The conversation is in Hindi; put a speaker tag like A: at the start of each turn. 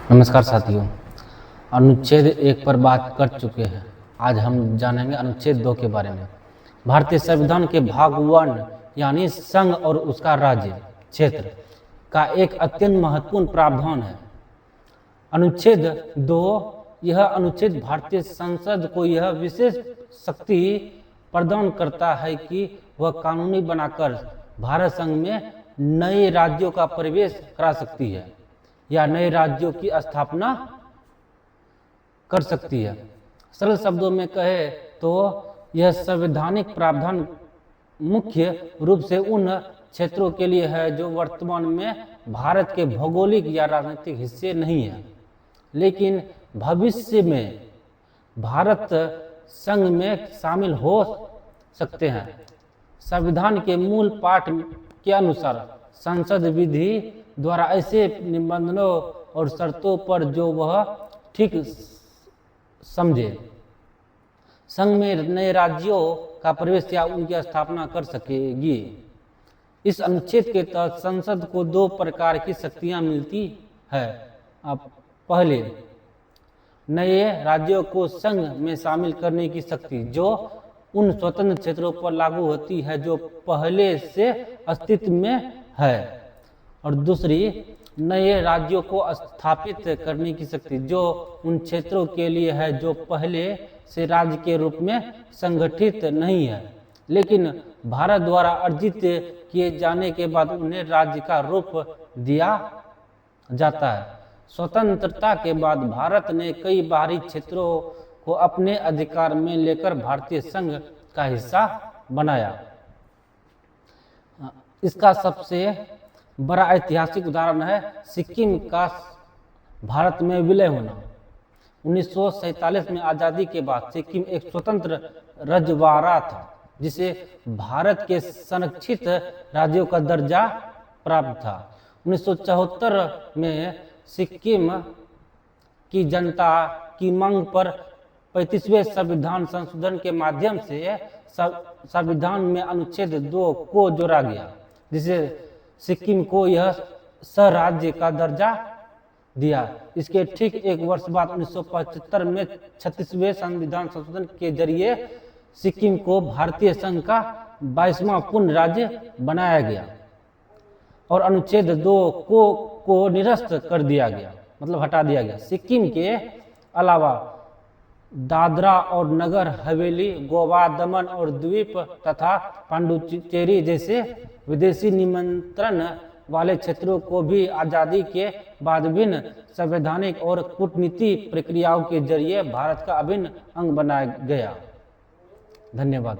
A: नमस्कार साथियों। अनुच्छेद 1 पर बात कर चुके हैं। आज हम जानेंगे अनुच्छेद 2 के बारे में। भारतीय संविधान के भाग 1 यानी संघ और उसका राज्य क्षेत्र का एक अत्यंत महत्वपूर्ण प्रावधान है। अनुच्छेद 2 यह अनुच्छेद भारतीय संसद को यह विशेष शक्ति प्रदान करता है कि वह कानूनी बनाकर भारत संघ में नए राज्यों का प्रवेश करा सकती है या नए राज्यों की स्थापना कर सकती है। सरल शब्दों में कहे तो यह संवैधानिक प्रावधान मुख्य रूप से उन क्षेत्रों के लिए है जो वर्तमान में भारत के भौगोलिक या राजनीतिक हिस्से नहीं है, लेकिन भविष्य में भारत संघ में शामिल हो सकते हैं। संविधान के मूल पाठ के अनुसार संसद विधि द्वारा ऐसे निबंधनों और शर्तों पर जो वह ठीक समझे संघ में नए राज्यों का प्रवेश या उनकी स्थापना कर सकेगी। इस अनुच्छेद के तहत संसद को 2 प्रकार की शक्तियां मिलती है। अब पहले, नए राज्यों को संघ में शामिल करने की शक्ति जो उन स्वतंत्र क्षेत्रों पर लागू होती है जो पहले से अस्तित्व में है, और दूसरी, नए राज्यों को स्थापित करने की शक्ति जो उन क्षेत्रों के लिए है जो पहले से राज्य के रूप में संगठित नहीं है, लेकिन भारत द्वारा अर्जित किए जाने के बाद उन्हें राज्य का रूप दिया जाता है। स्वतंत्रता के बाद भारत ने कई बाहरी क्षेत्रों को अपने अधिकार में लेकर भारतीय संघ का हिस्सा बनाया। इसका सबसे बड़ा ऐतिहासिक उदाहरण है सिक्किम का भारत में विलय होना। 1947 में आज़ादी के बाद सिक्किम एक स्वतंत्र रजवाड़ा था जिसे भारत के संरक्षित राज्यों का दर्जा प्राप्त था। 1974 में सिक्किम की जनता की मांग पर 35वें संविधान संशोधन के माध्यम से संविधान में अनुच्छेद 2 को जोड़ा गया, जिसे सिक्किम को यह स्वराज्य का दर्जा दिया। इसके ठीक एक वर्ष बाद 1975 में 36वें संविधान संशोधन के जरिए सिक्किम को भारतीय संघ का 22वां पूर्ण राज्य बनाया गया और अनुच्छेद 2 को निरस्त कर दिया गया, मतलब हटा दिया गया। सिक्किम के अलावा दादरा और नगर हवेली, गोवा, दमन और द्वीप तथा पांडुचेरी जैसे विदेशी निमंत्रण वाले क्षेत्रों को भी आज़ादी के बाद विभिन्न संवैधानिक और कूटनीतिक प्रक्रियाओं के जरिए भारत का अभिन्न अंग बनाया गया। धन्यवाद।